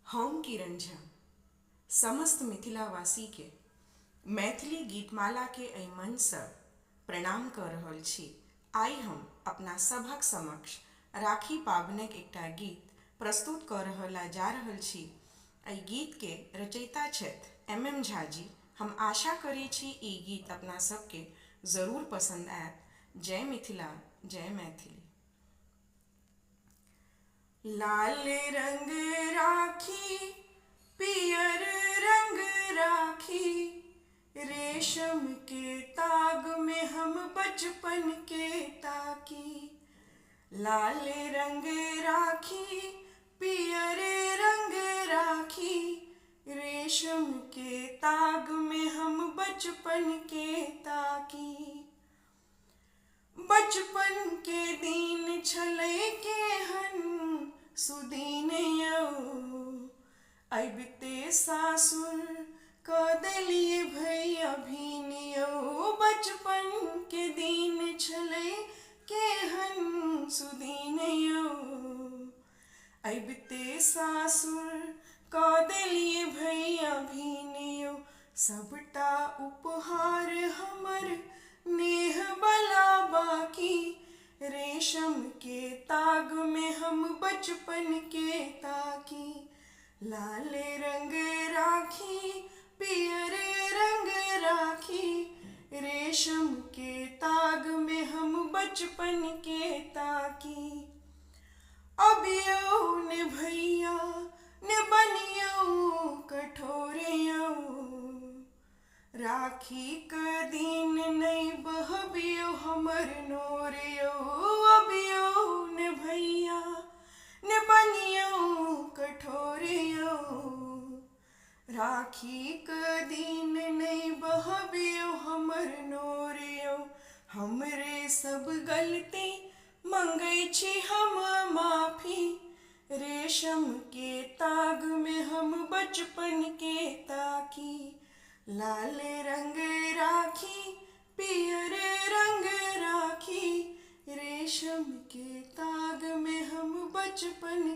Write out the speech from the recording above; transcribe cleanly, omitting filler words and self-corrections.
हम किरण झा समस्त मिथिलावासी के मैथिली गीतमाला के एहि मंच से प्रणाम कर रहल छी। आई हम अपना सभक समक्ष राखी पाबनक एकटा गीत प्रस्तुत कर जा रहल छी। एहि गीत के रचयिता छथि एम झा जी। हम आशा करै छी ई गीत अपना सबके जरूर पसंद आयत। जय मिथिला, जय मैथिली। लाल रंग राखी पियर रंग राखी, रेशम के ताग में हम बचपन के ताकी। लाल रंग राखी पियर रंग राखी, रेशम के ताग में हम बचपन के ताकी। बचपन के दिन छलै केहन सुदीन यौ, अबिते सासुर क देलिए भैया भिन यौ। बचपन के दिन छलै केहन सुदीन यौ, अबिते सासुर क देलिए भैया भिन यौ। सबटा उपहार हमर नेह बला बाकी, रेशम के ताग में हम बचपन के ताकी। लाल रंग राखी पियर रंग राखी, रेशम के ताग में हम बचपन के ताकी। अबियौ ने भैया ने बनियौ कठोर यौ, राखी क दिन नहीं बहबियौ हमर नोर यौ। अबियौ ने भैया ने बनियौ कठोर यौ, राखी क दिन नहीं बहबियौ हमर नोर यौ। हमरे सब गलती मंगै छी हम माफी, रेशम के ताग में हम बचपन के ताकी। लाल रंग राखी पियर रंग राखी, रेशम के ताग में हम बचपन